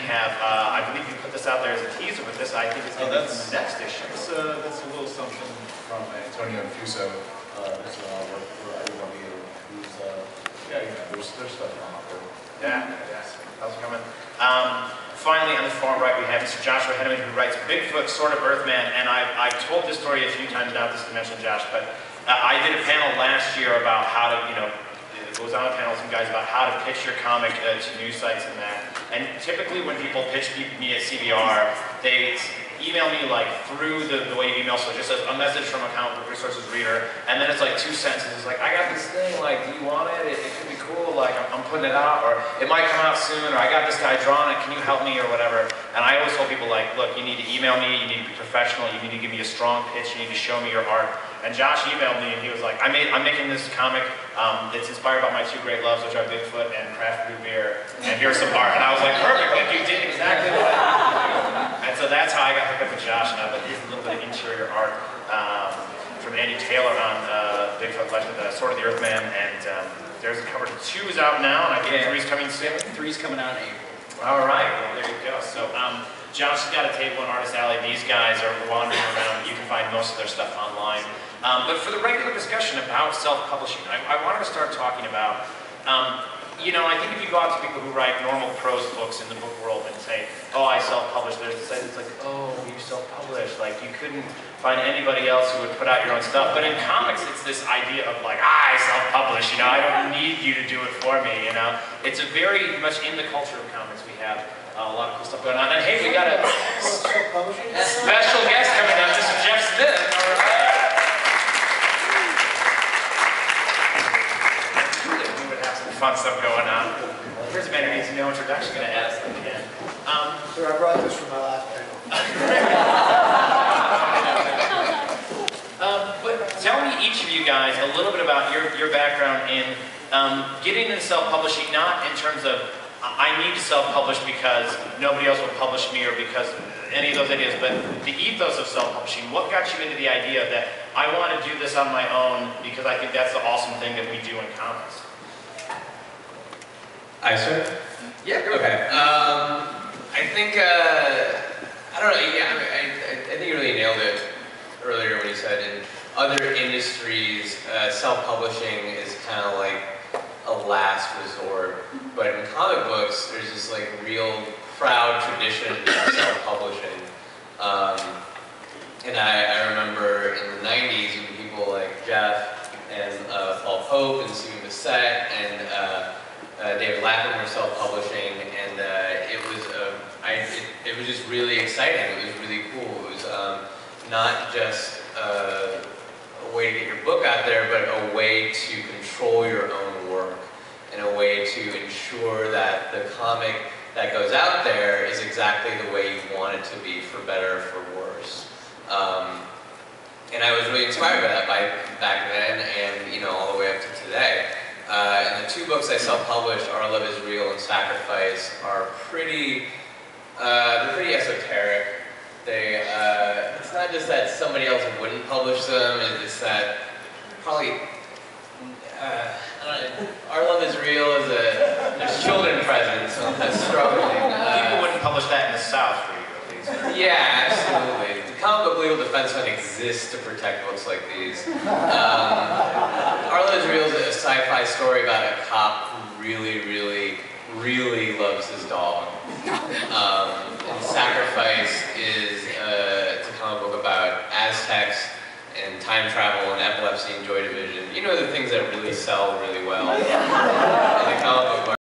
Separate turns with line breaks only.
have, I believe you put this out there as a teaser, but this I think is going to be the next issue.
That's a little something from Antonio and Fuso. This is work for everybody who's, there's stuff on there.
Yeah, yes. How's it coming? Finally, on the far right, we have Mr. Joshua Henneman, who writes Bigfoot, Sort of Earthman, and I've told this story a few times now, just to mention Josh, but I did a panel last year about how to, it was on a panel with some guys about how to pitch your comic to news sites and that. And typically when people pitch me at CBR, they email me like through the way you email, so just a message from a comic book resources reader, and then it's like 2 sentences. It's like, I got this thing, like, do you want it? It could be cool, like, I'm putting it out, or it might come out soon, or I got this guy drawing it, can you help me, or whatever. And I always tell people, like, look, you need to email me, you need to be professional, you need to give me a strong pitch, you need to show me your art. And Josh emailed me, and he was like, I'm making this comic that's inspired by my 2 great loves, which are Bigfoot and craft brew beer, and here's some art. And I was like, perfect, like, you did exactly what I wanted. And so that's how I got hooked up with Josh, and here's a little bit of interior art from Andy Taylor on Bigfoot Legend, Sort of the Earthman, and there's a cover 2 is out now, and I think 3's coming soon.
3's coming out in April.
All right, well, there you go. So Josh has got a table in Artist Alley. These guys are wandering around. You can find most of their stuff online. But for the regular discussion about self-publishing, I wanted to start talking about, I think if you go out to people who write normal prose books in the book world and say, oh, I self-publish, there's this, it's like, oh, you self-publish. Like, you couldn't find anybody else who would put out your own stuff. But in comics, it's this idea of like, I self-publish, I don't need you to do it for me, It's a very much in the culture of comics. We have a lot of cool stuff going on. And hey, we got a special guest coming up, Mr. Jeff Smith. All right. We would have some fun stuff going on. Here's a man who needs no introduction, going to add us again.
So I brought this from my last panel.
But tell me, each of you guys, a little bit about your background in getting into self-publishing, not in terms of I need to self-publish because nobody else will publish me or because any of those ideas, but the ethos of self-publishing. What got you into the idea that I want to do this on my own because I think that's the awesome thing that we do in comics?
I start?
Yeah, go ahead.
Okay. I think, I don't know, yeah, I think you really nailed it earlier when you said in other industries, self-publishing is kind of like a last resort. But in comic books, there's this like real proud tradition of self-publishing. And I remember in the 90s when people like Jeff and Paul Pope and Stephen Bissett and David Lapham were self-publishing, and it was just really exciting. It was really cool. It was not just a way to get your book out there, but a way to control your own work, and a way to ensure that the comic that goes out there is exactly the way you want it to be, for better or for worse. And I was really inspired by that back then, and all the way up to today. And the 2 books I self-published, Our Love Is Real and Sacrifice, are they're pretty esoteric. It's not just that somebody else wouldn't publish them, it's that probably, Our Love Is Real there's children present, so that's struggling.
People wouldn't publish that in the South for you, at least.
Yeah, absolutely. The Comic Book Legal Defense Fund exists to protect books like these. Our Love Is Real is a sci-fi story about a cop who really, really, really loves his dog. And Sacrifice is it's a comic book about Aztecs and time travel and epilepsy and joy division. The things that really sell really well in the comic book market.